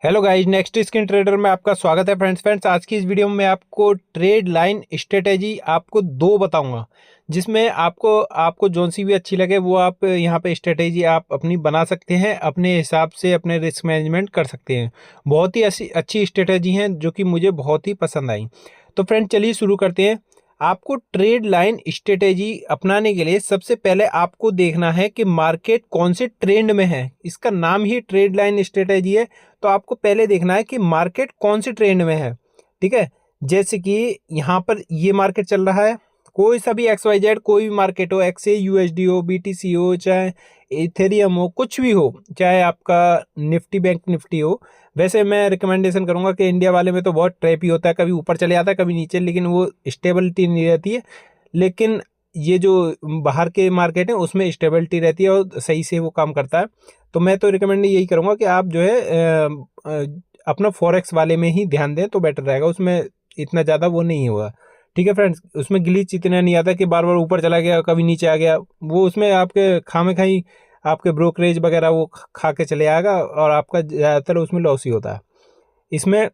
Hello guys, next screen trader में आपका स्वागत है। फ्रेंड्स आज की इस वीडियो में मैं आपको ट्रेड लाइन स्ट्रेटेजी आपको दो बताऊंगा, जिसमें आपको जोन सी भी अच्छी लगे वो आप यहाँ पे स्ट्रेटेजी आप अपनी बना सकते हैं, अपने हिसाब से अपने रिस्क मैनेजमेंट कर सकते हैं। बहुत ही अच्छी स्ट्रेटेजी हैं जो कि मुझे बहुत ही पसंद आई। तो फ्रेंड चलिए शुरू करते हैं। आपको ट्रेड लाइन स्ट्रेटेजी अपनाने के लिए सबसे पहले आपको देखना है कि मार्केट कौन से ट्रेंड में है। इसका नाम ही ट्रेड लाइन स्ट्रेटेजी है। तो आपको पहले देखना है कि मार्केट कौन से ट्रेंड में है। ठीक है, जैसे कि यहाँ पर ये मार्केट चल रहा है, कोई सा भी XYZ कोई भी मार्केट हो, XA USD हो, BTC हो, चाहे इथेरियम हो, कुछ भी हो, चाहे आपका निफ्टी बैंक निफ्टी हो। वैसे मैं रिकमेंडेशन करूंगा कि इंडिया वाले में तो बहुत ट्रैप ही होता है, कभी ऊपर चले जाता है कभी नीचे, लेकिन वो स्टेबिलिटी नहीं रहती है। लेकिन ये जो बाहर के मार्केट है उसमें स्टेबिलिटी रहती है और सही से वो काम करता है। तो मैं तो रिकमेंड यही करूंगा कि आप जो है अपना फॉरेक्स वाले में ही ध्यान दें तो बेटर रहेगा, उसमें इतना ज़्यादा वो नहीं होगा। ठीक है फ्रेंड्स, उसमें ग्लिच इतना नहीं आता कि बार बार ऊपर चला गया कभी नीचे आ गया, वो उसमें आपके खामे खाई आपके ब्रोकरेज वगैरह वो खा के चले आएगा और आपका ज़्यादातर उसमें लॉस ही होता है इसमें।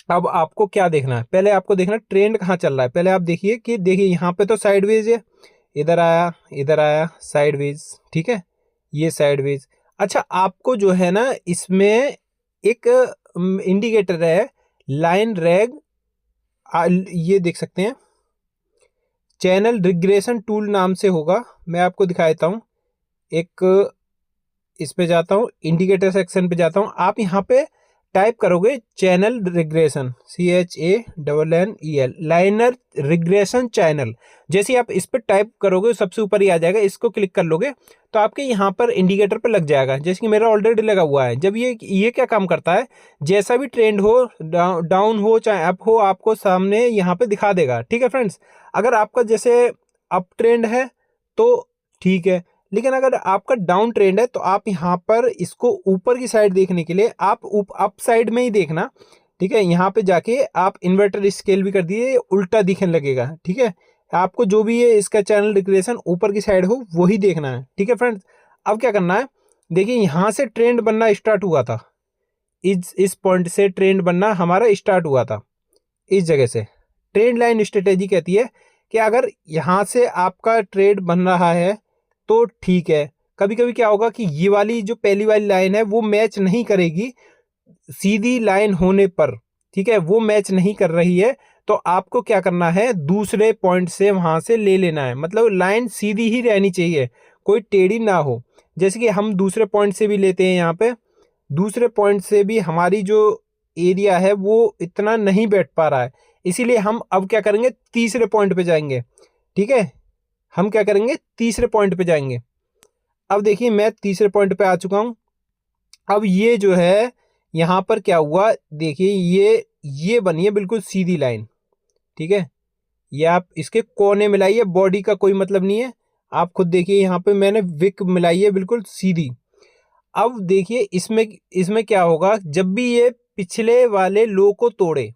अब आपको क्या देखना है, पहले आपको देखना ट्रेंड कहाँ चल रहा है। पहले आप देखिए कि देखिए यहाँ पे तो साइडवेज है, इधर आया साइडवेज। ठीक है, ये साइडवेज। अच्छा, आपको जो है ना इसमें एक इंडिकेटर है लाइन रैग, ये देख सकते हैं, चैनल रिग्रेशन टूल नाम से होगा। मैं आपको दिखा देता हूँ। एक इस पे जाता हूँ, इंडिकेटर सेक्शन पे जाता हूँ। आप यहाँ पे टाइप करोगे channel regression, CHANNEL, liner regression channel. जैसे ही आप इस पर टाइप करोगे सबसे ऊपर ही आ जाएगा, इसको क्लिक कर लोगे तो आपके यहाँ पर इंडिकेटर पे लग जाएगा, जैसे कि मेरा ऑलरेडी लगा हुआ है। जब ये क्या काम करता है, जैसा भी ट्रेंड हो, डाउन हो चाहे अप हो, आपको सामने यहाँ पे दिखा देगा। ठीक है फ्रेंड्स, अगर आपका जैसे अप ट्रेंड है तो ठीक है, लेकिन अगर आपका डाउन ट्रेंड है तो आप यहाँ पर इसको ऊपर की साइड देखने के लिए आप अप साइड में ही देखना। ठीक है, यहाँ पे जाके आप इन्वर्टर स्केल भी कर दिए, उल्टा दिखने लगेगा। ठीक है, आपको जो भी है इसका चैनल रिग्रेशन ऊपर की साइड हो वही देखना है। ठीक है फ्रेंड्स, अब क्या करना है, देखिए यहाँ से ट्रेंड बनना स्टार्ट हुआ था, इस पॉइंट से ट्रेंड बनना हमारा स्टार्ट हुआ था। इस जगह से ट्रेंड लाइन स्ट्रेटेजी कहती है कि अगर यहाँ से आपका ट्रेड बन रहा है तो ठीक है। कभी कभी क्या होगा कि ये वाली जो पहली वाली लाइन है वो मैच नहीं करेगी सीधी लाइन होने पर। ठीक है, वो मैच नहीं कर रही है तो आपको क्या करना है, दूसरे पॉइंट से वहां से ले लेना है। मतलब लाइन सीधी ही रहनी चाहिए, कोई टेढ़ी ना हो। जैसे कि हम दूसरे पॉइंट से भी लेते हैं, यहाँ पे दूसरे पॉइंट से भी हमारी जो एरिया है वो इतना नहीं बैठ पा रहा है, इसीलिए हम अब क्या करेंगे, तीसरे पॉइंट पे जाएंगे। ठीक है, हम क्या करेंगे, तीसरे पॉइंट पे जाएंगे। अब देखिए मैं तीसरे पॉइंट पे आ चुका हूं। अब ये जो है यहाँ पर क्या हुआ, देखिए ये बनी है बिल्कुल सीधी लाइन। ठीक है, ये आप इसके कोने मिलाइए, बॉडी का कोई मतलब नहीं है। आप खुद देखिए यहाँ पे मैंने विक मिलाई है बिल्कुल सीधी। अब देखिए इसमें इसमें क्या होगा, जब भी ये पिछले वाले लो को तोड़े,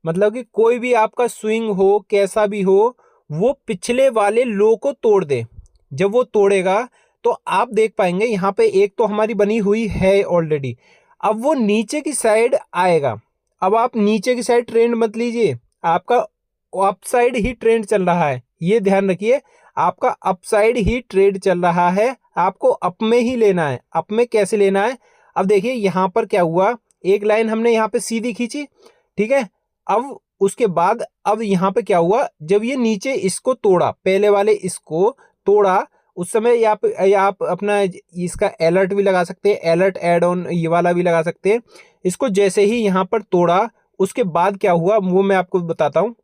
मतलब कि कोई भी आपका स्विंग हो कैसा भी हो, वो पिछले वाले लो को तोड़ दे। जब वो तोड़ेगा तो आप देख पाएंगे यहाँ पे एक तो हमारी बनी हुई है ऑलरेडी। अब वो नीचे की साइड आएगा। अब आप नीचे की साइड ट्रेंड मत लीजिए, आपका अप साइड ही ट्रेंड चल रहा है, ये ध्यान रखिए। आपका अप साइड ही ट्रेड चल रहा है, आपको अप में ही लेना है। अप में कैसे लेना है, अब देखिए यहाँ पर क्या हुआ, एक लाइन हमने यहाँ पे सीधी खींची। ठीक है, अब उसके बाद अब यहाँ पे क्या हुआ, जब ये नीचे इसको तोड़ा, पहले वाले इसको तोड़ा, उस समय आप अपना इसका अलर्ट भी लगा सकते हैं, अलर्ट एड ऑन ये वाला भी लगा सकते हैं। इसको जैसे ही यहाँ पर तोड़ा, उसके बाद क्या हुआ वो मैं आपको बताता हूँ।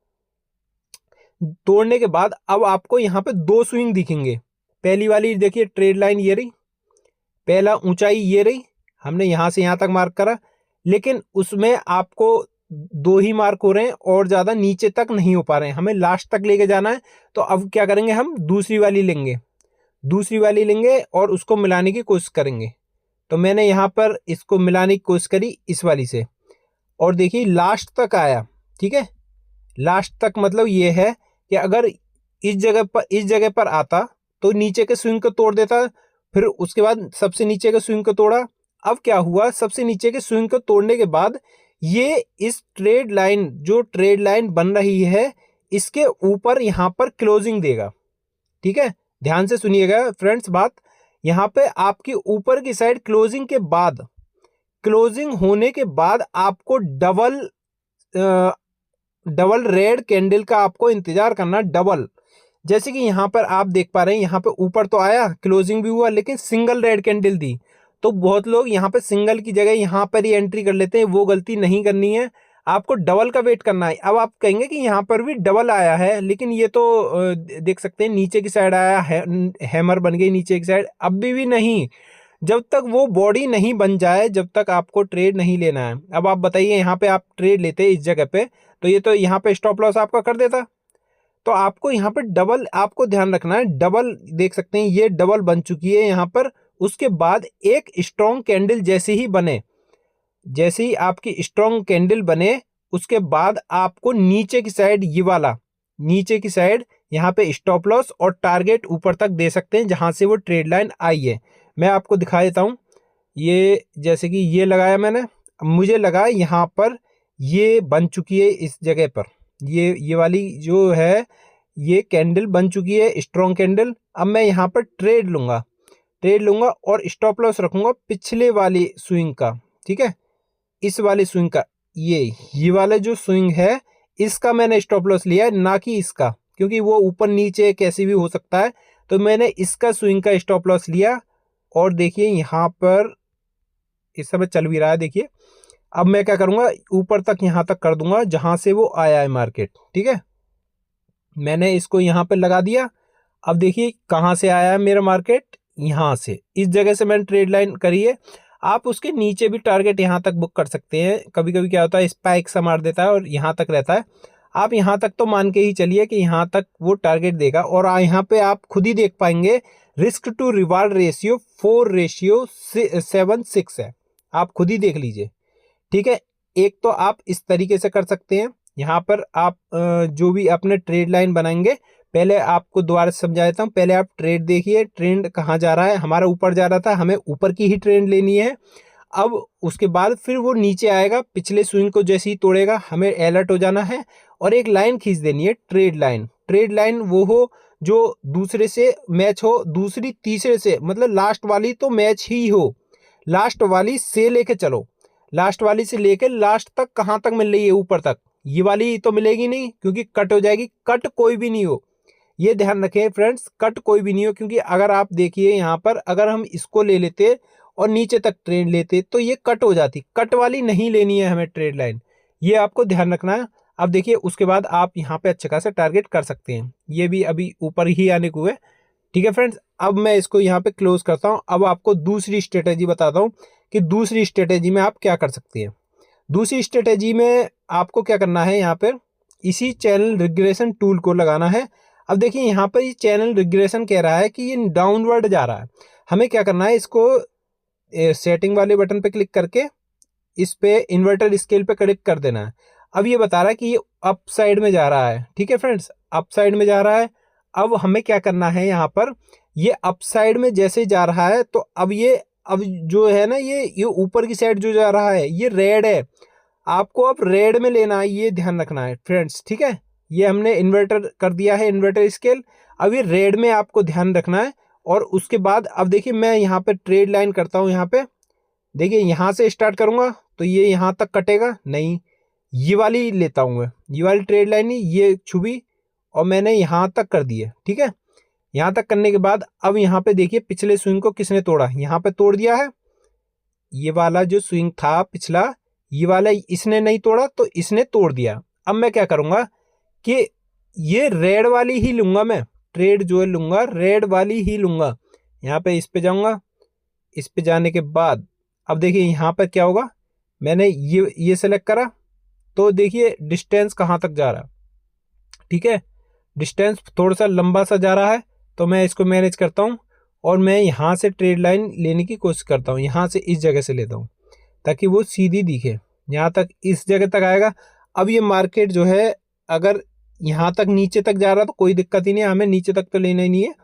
तोड़ने के बाद अब आपको यहाँ पे दो स्विंग दिखेंगे। पहली वाली देखिए ट्रेड लाइन ये रही, पहला ऊंचाई ये रही, हमने यहाँ से यहाँ तक मार्क करा, लेकिन उसमें आपको दो ही मार्क हो रहे हैं और ज़्यादा नीचे तक नहीं हो पा रहे हैं, हमें लास्ट तक लेके जाना है। तो अब क्या करेंगे, हम दूसरी वाली लेंगे और उसको मिलाने की कोशिश करेंगे। तो मैंने यहाँ पर इसको मिलाने की कोशिश करी इस वाली से, और देखिए लास्ट तक आया। ठीक है, लास्ट तक मतलब ये है कि अगर इस जगह पर आता तो नीचे के स्विंग को तोड़ देता, फिर उसके बाद सबसे नीचे के स्विंग को तोड़ा, अब क्या हुआ, सबसे नीचे के स्विंग को तोड़ने के बाद ये इस ट्रेड लाइन, जो ट्रेड लाइन बन रही है, इसके ऊपर यहां पर क्लोजिंग देगा। ठीक है, ध्यान से सुनिएगा फ्रेंड्स बात। यहां पे आपकी ऊपर की साइड क्लोजिंग के बाद, क्लोजिंग होने के बाद आपको डबल रेड कैंडल का आपको इंतजार करना, डबल। जैसे कि यहां पर आप देख पा रहे हैं, यहां पे ऊपर तो आया, क्लोजिंग भी हुआ, लेकिन सिंगल रेड कैंडल दी। तो बहुत लोग यहां पे सिंगल की जगह यहां पर ही एंट्री कर लेते हैं, वो गलती नहीं करनी है, आपको डबल का वेट करना है। अब आप कहेंगे कि यहां पर भी डबल आया है, लेकिन ये तो देख सकते हैं नीचे की साइड आया है, हैमर बन गई नीचे की साइड। अभी भी नहीं, जब तक वो बॉडी नहीं बन जाए, जब तक आपको ट्रेड नहीं लेना है। अब आप बताइए, यहाँ पे आप ट्रेड लेते इस जगह पे, तो ये तो यहाँ पे स्टॉप लॉस आपका कर देता। तो आपको यहाँ पे डबल, आपको ध्यान रखना है, डबल देख सकते हैं, ये डबल बन चुकी है यहाँ पर। उसके बाद एक स्ट्रॉन्ग कैंडल जैसे ही बने, जैसे ही आपकी स्ट्रॉन्ग कैंडल बने, उसके बाद आपको नीचे की साइड, ये वाला नीचे की साइड, यहाँ पे स्टॉप लॉस और टारगेट ऊपर तक दे सकते हैं, जहां से वो ट्रेड लाइन आई है। मैं आपको दिखा देता हूं। ये जैसे कि ये लगाया मैंने, मुझे लगा यहाँ पर ये बन चुकी है, इस जगह पर ये वाली जो है, ये कैंडल बन चुकी है, स्ट्रॉन्ग कैंडल। अब मैं यहाँ पर ट्रेड लूंगा और स्टॉप लॉस रखूंगा पिछले वाली स्विंग का। ठीक है, इस वाले स्विंग का, ये वाला जो स्विंग है, इसका मैंने स्टॉप लॉस लिया है, ना कि इसका, क्योंकि वो ऊपर नीचे कैसे भी हो सकता है। तो मैंने इसका स्विंग का स्टॉप लॉस लिया। और देखिए यहाँ पर इस समय चल भी रहा है, देखिए। अब मैं क्या करूंगा, ऊपर तक यहाँ तक कर दूंगा जहां से वो आया है मार्केट। ठीक है, मैंने इसको यहाँ पे लगा दिया। अब देखिए कहाँ से आया है मेरा मार्केट, यहाँ से, इस जगह से मैंने ट्रेड लाइन करी है। आप उसके नीचे भी टारगेट यहाँ तक बुक कर सकते हैं। कभी कभी क्या होता है, स्पाइक सा मार देता है और यहाँ तक रहता है। आप यहाँ तक तो मान के ही चलिए कि यहाँ तक वो टारगेट देगा। और यहाँ पे आप खुद ही देख पाएंगे, रिस्क टू रिवार्ड रेशियो 4:7:6 है, आप खुद ही देख लीजिए। ठीक है, एक तो आप इस तरीके से कर सकते हैं। यहाँ पर आप जो भी अपने ट्रेड लाइन बनाएंगे, पहले आपको दोबारा समझा देता हूँ। पहले आप ट्रेड देखिए, ट्रेंड कहाँ जा रहा है, हमारा ऊपर जा रहा था, हमें ऊपर की ही ट्रेंड लेनी है। अब उसके बाद फिर वो नीचे आएगा, पिछले स्विंग को जैसे ही तोड़ेगा, हमें अलर्ट हो जाना है और एक लाइन खींच देनी है, ट्रेड लाइन। ट्रेड लाइन वो हो जो दूसरे से मैच हो, दूसरी तीसरे से, मतलब लास्ट वाली तो मैच ही हो, लास्ट वाली से लेके चलो, लास्ट वाली से लेके लास्ट तक कहाँ तक मिल रही है, ऊपर तक। ये वाली तो मिलेगी नहीं, क्योंकि कट हो जाएगी, कट कोई भी नहीं हो, ये ध्यान रखें फ्रेंड्स, कट कोई भी नहीं हो। क्योंकि अगर आप देखिए यहाँ पर, अगर हम इसको ले लेते और नीचे तक ट्रेड लेते तो ये कट हो जाती, कट वाली नहीं लेनी है हमें ट्रेड लाइन, ये आपको ध्यान रखना है। अब देखिए उसके बाद आप यहाँ पे अच्छा खासा टारगेट कर सकते हैं। ये भी अभी ऊपर ही आने को है। ठीक है फ्रेंड्स, अब मैं इसको यहाँ पे क्लोज करता हूँ। अब आपको दूसरी स्ट्रेटेजी बताता हूँ कि दूसरी स्ट्रेटेजी में आप क्या कर सकते हैं। दूसरी स्ट्रेटेजी में आपको क्या करना है, यहाँ पर इसी चैनल रिग्रेशन टूल को लगाना है। अब देखिए यहाँ पर ये चैनल रिग्रेशन कह रहा है कि ये डाउनवर्ड जा रहा है। हमें क्या करना है, इसको सेटिंग वाले बटन पे क्लिक करके इस पे इन्वर्टर स्केल पे क्लिक कर देना है। अब ये बता रहा है कि ये अप साइड में जा रहा है। ठीक है फ्रेंड्स, अप साइड में जा रहा है। अब हमें क्या करना है, यहाँ पर ये अप साइड में जैसे जा रहा है, तो अब जो है ना, ये ऊपर की साइड जो जा रहा है, ये रेड है, आपको अब रेड में लेना है, ये ध्यान रखना है फ्रेंड्स। ठीक है, ये हमने इन्वर्टर कर दिया है, इन्वर्टर स्केल। अब ये रेड में आपको ध्यान रखना है। और उसके बाद अब देखिए मैं यहाँ पे ट्रेड लाइन करता हूँ। यहाँ पे देखिए, यहाँ से स्टार्ट करूँगा तो ये यहाँ तक कटेगा नहीं, ये वाली लेता हूँ मैं, ये वाली ट्रेड लाइन ही, ये छुपी और मैंने यहाँ तक कर दी है। ठीक है, यहाँ तक करने के बाद अब यहाँ पे देखिए पिछले स्विंग को किसने तोड़ा, यहाँ पे तोड़ दिया है। ये वाला जो स्विंग था पिछला, ये वाला इसने नहीं तोड़ा तो इसने तोड़ दिया। अब मैं क्या करूँगा कि ये रेड वाली ही लूंगा, मैं ट्रेड जो है लूंगा, रेड वाली ही लूंगा। यहाँ पे इस पे जाऊंगा, इस पे जाने के बाद अब देखिए यहाँ पर क्या होगा, मैंने ये सेलेक्ट करा तो देखिए डिस्टेंस कहाँ तक जा रहा है। ठीक है, डिस्टेंस थोड़ा सा लंबा सा जा रहा है, तो मैं इसको मैनेज करता हूँ और मैं यहाँ से ट्रेड लाइन लेने की कोशिश करता हूँ। यहाँ से इस जगह से लेता हूँ ताकि वो सीधी दिखे, यहाँ तक, इस जगह तक आएगा। अब ये मार्केट जो है, अगर यहाँ तक नीचे तक जा रहा तो कोई दिक्कत ही नहीं है, हमें नीचे तक तो लेना ही नहीं है।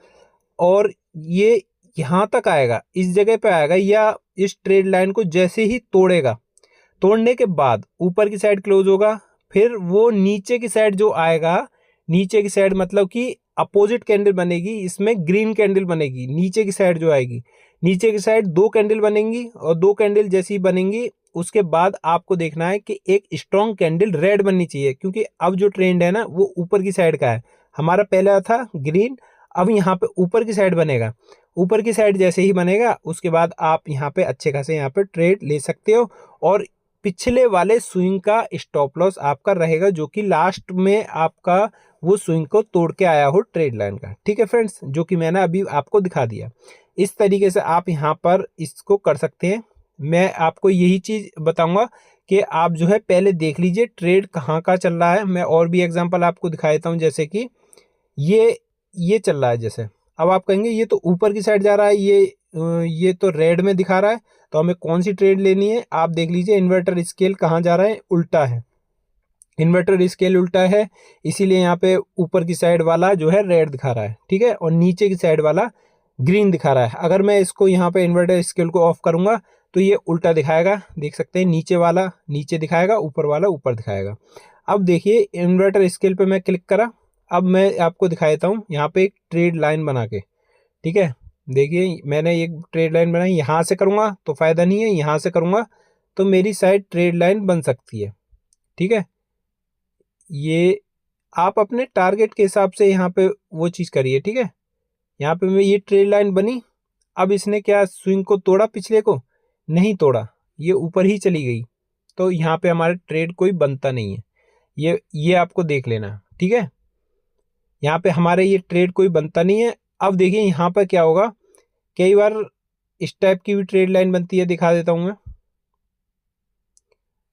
और ये यहाँ तक आएगा, इस जगह पे आएगा, या इस ट्रेड लाइन को जैसे ही तोड़ेगा, तोड़ने के बाद ऊपर की साइड क्लोज होगा, फिर वो नीचे की साइड जो आएगा, नीचे की साइड मतलब कि अपोजिट कैंडल बनेगी, इसमें ग्रीन कैंडल बनेगी नीचे की साइड जो आएगी, नीचे की साइड 2 कैंडल बनेंगी, और 2 कैंडल जैसी बनेंगी उसके बाद आपको देखना है कि एक स्ट्रॉन्ग कैंडल रेड बननी चाहिए, क्योंकि अब जो ट्रेंड है ना वो ऊपर की साइड का है। हमारा पहला था ग्रीन, अब यहाँ पे ऊपर की साइड बनेगा, ऊपर की साइड जैसे ही बनेगा उसके बाद आप यहाँ पे अच्छे खासे यहाँ पे ट्रेड ले सकते हो, और पिछले वाले स्विंग का स्टॉप लॉस आपका रहेगा जो कि लास्ट में आपका वो स्विंग को तोड़ के आया हो ट्रेड लाइन का। ठीक है फ्रेंड्स, जो कि मैंने अभी आपको दिखा दिया। इस तरीके से आप यहाँ पर इसको कर सकते हैं। मैं आपको यही चीज बताऊंगा कि आप जो है पहले देख लीजिए ट्रेड कहाँ का चल रहा है। मैं और भी एग्जांपल आपको दिखा देता हूँ, जैसे कि ये चल रहा है। जैसे अब आप कहेंगे ये तो ऊपर की साइड जा रहा है, ये तो रेड में दिखा रहा है, तो हमें कौन सी ट्रेड लेनी है। आप देख लीजिए इन्वर्टर स्केल कहाँ जा रहा है, उल्टा है, इन्वर्टर स्केल उल्टा है, इसीलिए यहाँ पे ऊपर की साइड वाला जो है रेड दिखा रहा है, ठीक है, और नीचे की साइड वाला ग्रीन दिखा रहा है। अगर मैं इसको यहाँ पे इन्वर्टर स्केल को ऑफ करूंगा तो ये उल्टा दिखाएगा, देख सकते हैं, नीचे वाला नीचे दिखाएगा, ऊपर वाला ऊपर दिखाएगा। अब देखिए इन्वर्टर स्केल पे मैं क्लिक करा, अब मैं आपको दिखा देता हूँ यहाँ पे एक ट्रेड लाइन बना के। ठीक है, देखिए मैंने एक ट्रेड लाइन बनाई, यहाँ से करूँगा तो फायदा नहीं है, यहाँ से करूँगा तो मेरी साइड ट्रेड लाइन बन सकती है। ठीक है, ये आप अपने टारगेट के हिसाब से यहाँ पे वो चीज़ करिए। ठीक है, यहाँ पे मैं ये ट्रेड लाइन बनी, अब इसने क्या स्विंग को तोड़ा, पिछले को नहीं तोड़ा, ये ऊपर ही चली गई, तो यहाँ पे हमारे ट्रेड कोई बनता नहीं है। ये आपको देख लेना। ठीक है, यहाँ पे हमारे ये ट्रेड कोई बनता नहीं है। अब देखिए यहाँ पर क्या होगा, कई बार इस टाइप की भी ट्रेड लाइन बनती है, दिखा देता हूँ मैं।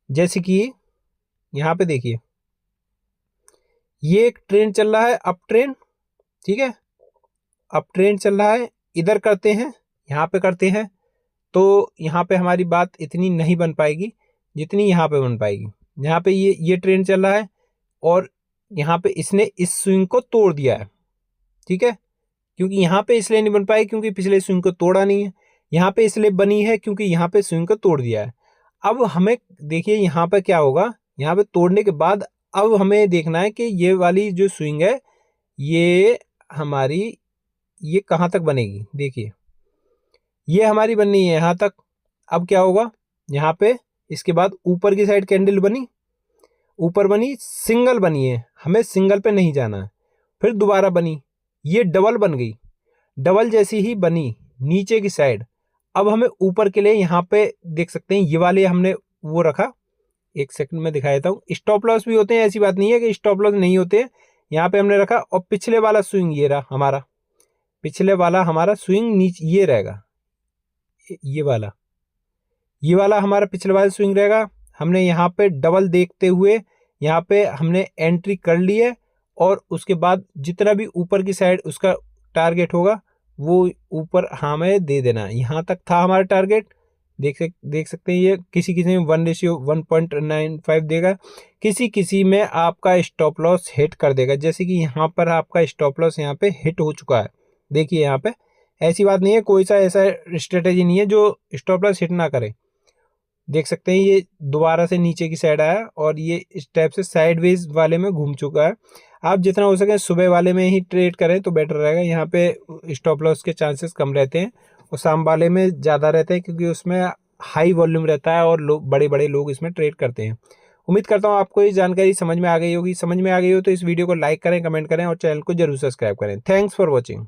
जैसे कि यहाँ पे देखिए ये एक ट्रेंड चल रहा है, अप ट्रेंड। ठीक है, अप ट्रेंड चल रहा है, इधर करते हैं, यहाँ पे करते हैं, तो यहाँ पे हमारी बात इतनी नहीं बन पाएगी जितनी यहाँ पे बन पाएगी। यहाँ पे ये ट्रेंड चल रहा है और यहाँ पे इसने इस स्विंग को तोड़ दिया है। ठीक है, क्योंकि यहाँ पे इसलिए नहीं बन पाई क्योंकि पिछले स्विंग को तोड़ा नहीं है, यहाँ पे इसलिए बनी है क्योंकि यहाँ पे स्विंग को तोड़ दिया है। अब हमें देखिए यहाँ पे क्या होगा, यहाँ पे तोड़ने के बाद अब हमें देखना है कि ये वाली जो स्विंग है ये हमारी ये कहाँ तक बनेगी। देखिए ये हमारी बननी है यहाँ तक। अब क्या होगा, यहाँ पे इसके बाद ऊपर की साइड कैंडल बनी, ऊपर बनी, सिंगल बनी है, हमें सिंगल पे नहीं जाना है, फिर दोबारा बनी, ये डबल बन गई, डबल जैसी ही बनी नीचे की साइड। अब हमें ऊपर के लिए यहाँ पे देख सकते हैं ये वाले हमने वो रखा, एक सेकंड में दिखा देता हूँ। स्टॉप लॉस भी होते हैं, ऐसी बात नहीं है कि स्टॉप लॉस नहीं होते हैं, यहाँ पे हमने रखा। और पिछले वाला स्विंग ये रहा हमारा, पिछले वाला हमारा स्विंग नीचे ये रहेगा, ये वाला हमारा पिछले वाला स्विंग रहेगा। हमने यहाँ पे डबल देखते हुए यहाँ पे हमने एंट्री कर ली है, और उसके बाद जितना भी ऊपर की साइड उसका टारगेट होगा वो ऊपर हमें दे देना। यहाँ तक था हमारा टारगेट, देख सकते हैं। ये किसी किसी में 1:1.95 देगा, किसी में आपका स्टॉप लॉस हिट कर देगा। जैसे कि यहाँ पर आपका स्टॉप लॉस यहाँ पे हिट हो चुका है, देखिए यहाँ पे। ऐसी बात नहीं है, कोई सा ऐसा स्ट्रेटेजी नहीं है जो स्टॉप लॉस हिट ना करे। देख सकते हैं ये दोबारा से नीचे की साइड आया और ये इस टाइप से साइडवेज वाले में घूम चुका है। आप जितना हो सके सुबह वाले में ही ट्रेड करें तो बेटर रहेगा, यहाँ पे स्टॉप लॉस के चांसेस कम रहते हैं और शाम वाले में ज़्यादा रहते हैं क्योंकि उसमें हाई वॉल्यूम रहता है और बड़े बड़े लोग इसमें ट्रेड करते हैं। उम्मीद करता हूँ आपको ये जानकारी समझ में आ गई होगी। समझ में आ गई हो तो इस वीडियो को लाइक करें, कमेंट करें और चैनल को जरूर सब्सक्राइब करें। Thanks for watching.